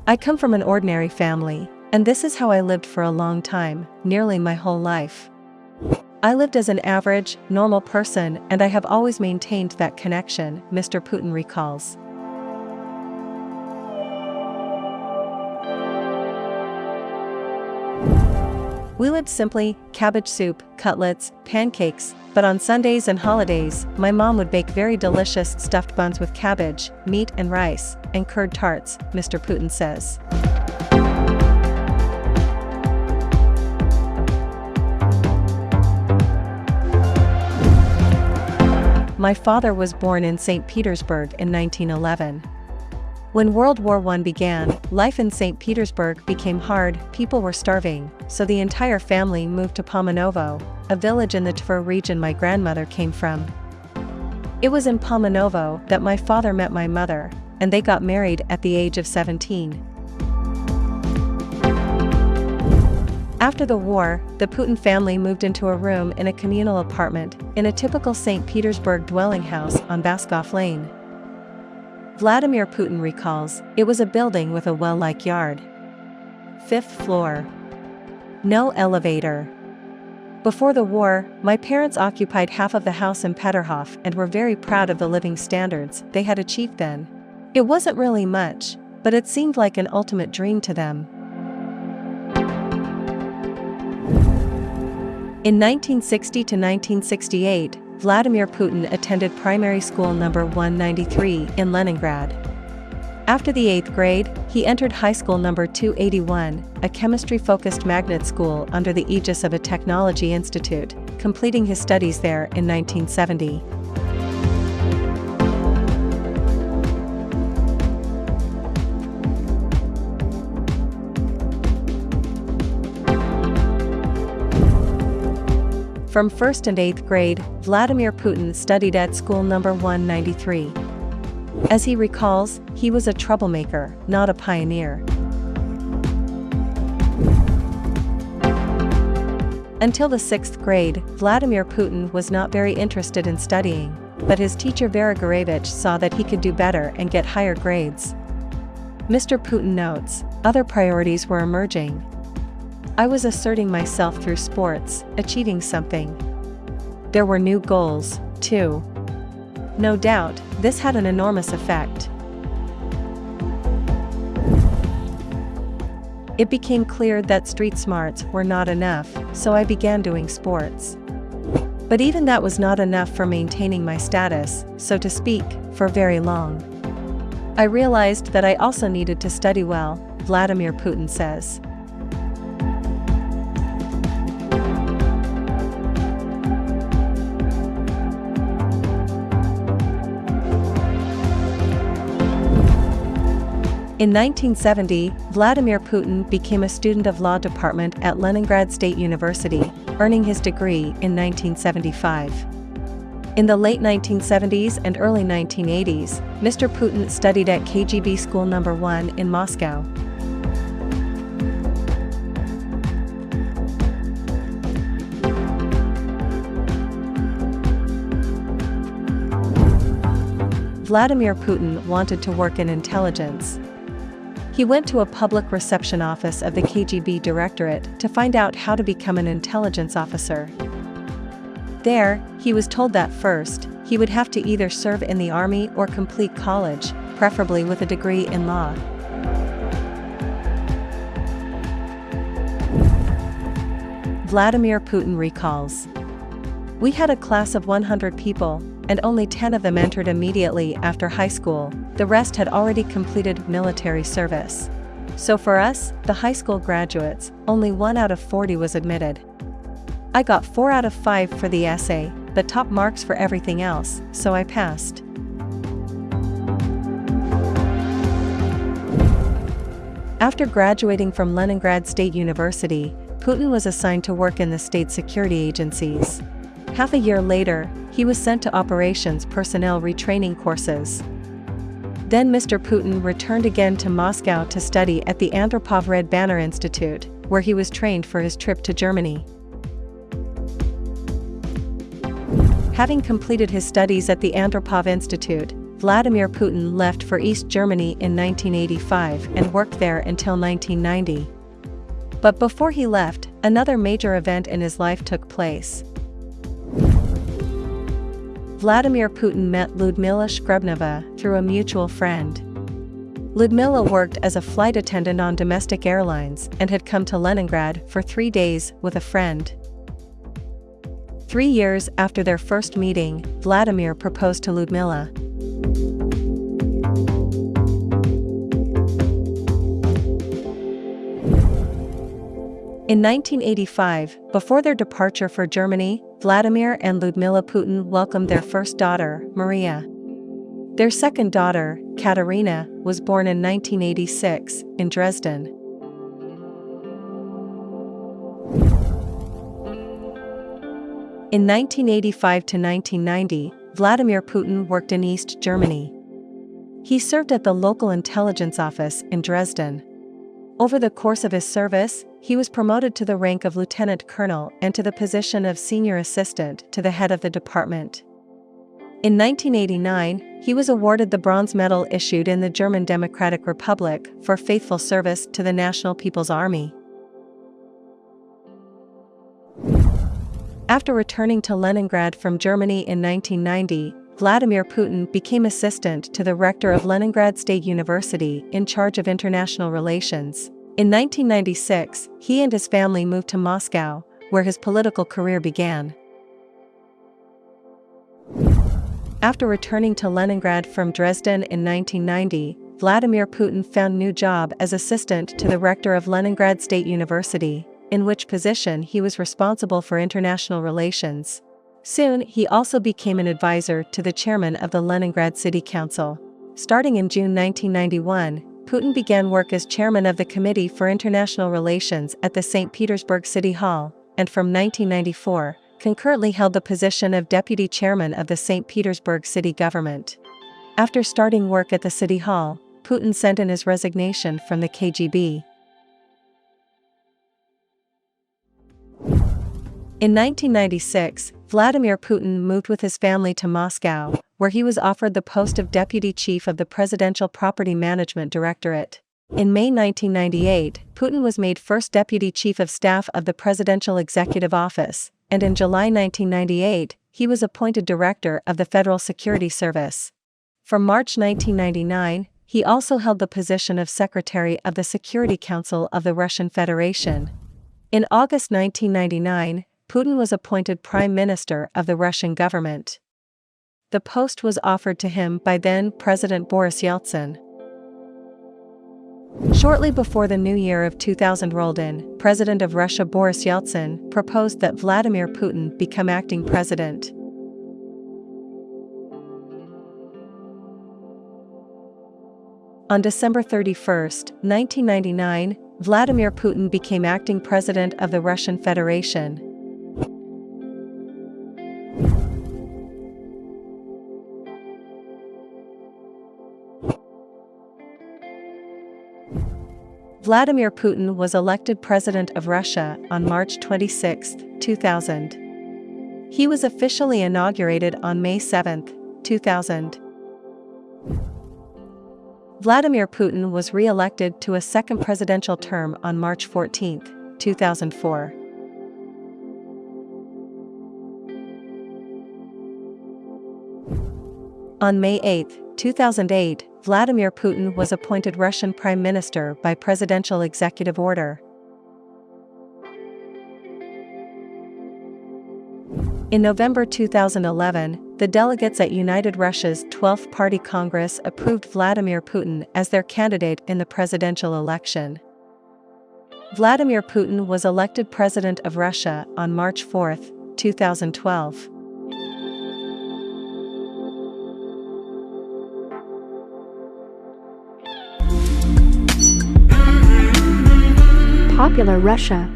I come from an ordinary family, and this is how I lived for a long time, nearly my whole life. I lived as an average, normal person, and I have always maintained that connection, Mr. Putin recalls. We lived simply, cabbage soup, cutlets, pancakes, but on Sundays and holidays, my mom would bake very delicious stuffed buns with cabbage, meat and rice, and curd tarts, Mr. Putin says. My father was born in St. Petersburg in 1911. When World War I began, life in St. Petersburg became hard, people were starving, so the entire family moved to Pomanovo, a village in the Tver region my grandmother came from. It was in Pomanovo that my father met my mother, and they got married at the age of 17. After the war, the Putin family moved into a room in a communal apartment, in a typical St. Petersburg dwelling house on Baskov Lane. Vladimir Putin recalls, it was a building with a well-like yard. 5th floor. No elevator. Before the war, my parents occupied half of the house in Peterhof and were very proud of the living standards they had achieved then. It wasn't really much, but it seemed like an ultimate dream to them. In 1960 to 1968, Vladimir Putin attended primary school number 193 in Leningrad. After the 8th grade, he entered high school number 281, a chemistry-focused magnet school under the aegis of a technology institute, completing his studies there in 1970. From 1st and 8th grade, Vladimir Putin studied at school number 193. As he recalls, he was a troublemaker, not a pioneer. Until the 6th grade, Vladimir Putin was not very interested in studying, but his teacher Vera Gurevich saw that he could do better and get higher grades. Mr. Putin notes, other priorities were emerging. I was asserting myself through sports, achieving something. There were new goals, too. No doubt, this had an enormous effect. It became clear that street smarts were not enough, so I began doing sports. But even that was not enough for maintaining my status, so to speak, for very long. I realized that I also needed to study well, Vladimir Putin says. In 1970, Vladimir Putin became a student of law department at Leningrad State University, earning his degree in 1975. In the late 1970s and early 1980s, Mr. Putin studied at KGB School No. 1 in Moscow. Vladimir Putin wanted to work in intelligence. He went to a public reception office of the KGB Directorate to find out how to become an intelligence officer. There, he was told that first, he would have to either serve in the army or complete college, preferably with a degree in law. Vladimir Putin recalls, we had a class of 100 people, and only 10 of them entered immediately after high school, the rest had already completed military service. So for us, the high school graduates, only 1 out of 40 was admitted. I got 4 out of 5 for the essay, but top marks for everything else, so I passed. After graduating from Leningrad State University, Putin was assigned to work in the state security agencies. Half a year later, he was sent to operations personnel retraining courses. Then Mr. Putin returned again to Moscow to study at the Andropov Red Banner Institute, where he was trained for his trip to Germany. Having completed his studies at the Andropov Institute, Vladimir Putin left for East Germany in 1985 and worked there until 1990. But before he left, another major event in his life took place. Vladimir Putin met Lyudmila Shkrebneva through a mutual friend. Lyudmila worked as a flight attendant on domestic airlines and had come to Leningrad for 3 days with a friend. 3 years after their first meeting, Vladimir proposed to Lyudmila. In 1985, before their departure for Germany, Vladimir and Lyudmila Putin welcomed their first daughter, Maria. Their second daughter, Katerina, was born in 1986, in Dresden. In 1985 to 1990, Vladimir Putin worked in East Germany. He served at the local intelligence office in Dresden. Over the course of his service, he was promoted to the rank of lieutenant colonel and to the position of senior assistant to the head of the department. In 1989, he was awarded the Bronze Medal issued in the German Democratic Republic for faithful service to the National People's Army. After returning to Leningrad from Germany in 1990, Vladimir Putin became assistant to the rector of Leningrad State University in charge of international relations. In 1996, he and his family moved to Moscow, where his political career began. After returning to Leningrad from Dresden in 1990, Vladimir Putin found new job as assistant to the rector of Leningrad State University, in which position he was responsible for international relations. Soon, he also became an advisor to the chairman of the Leningrad City Council. Starting in June 1991, Putin began work as chairman of the Committee for International Relations at the St. Petersburg City Hall, and from 1994, concurrently held the position of deputy chairman of the St. Petersburg city government. After starting work at the City Hall, Putin sent in his resignation from the KGB. In 1996, Vladimir Putin moved with his family to Moscow, where he was offered the post of deputy chief of the Presidential Property Management Directorate. In May 1998, Putin was made first deputy chief of staff of the Presidential Executive Office, and in July 1998, he was appointed director of the Federal Security Service. From March 1999, he also held the position of secretary of the Security Council of the Russian Federation. In August 1999, Putin was appointed Prime Minister of the Russian government. The post was offered to him by then-President Boris Yeltsin. Shortly before the new year of 2000 rolled in, President of Russia Boris Yeltsin proposed that Vladimir Putin become acting president. On December 31, 1999, Vladimir Putin became acting president of the Russian Federation. Vladimir Putin was elected President of Russia on March 26, 2000. He was officially inaugurated on May 7, 2000. Vladimir Putin was re-elected to a second presidential term on March 14, 2004. On May 8, 2008, Vladimir Putin was appointed Russian Prime Minister by presidential executive order. In November 2011, the delegates at United Russia's 12th Party Congress approved Vladimir Putin as their candidate in the presidential election. Vladimir Putin was elected President of Russia on March 4, 2012. Popular Russia.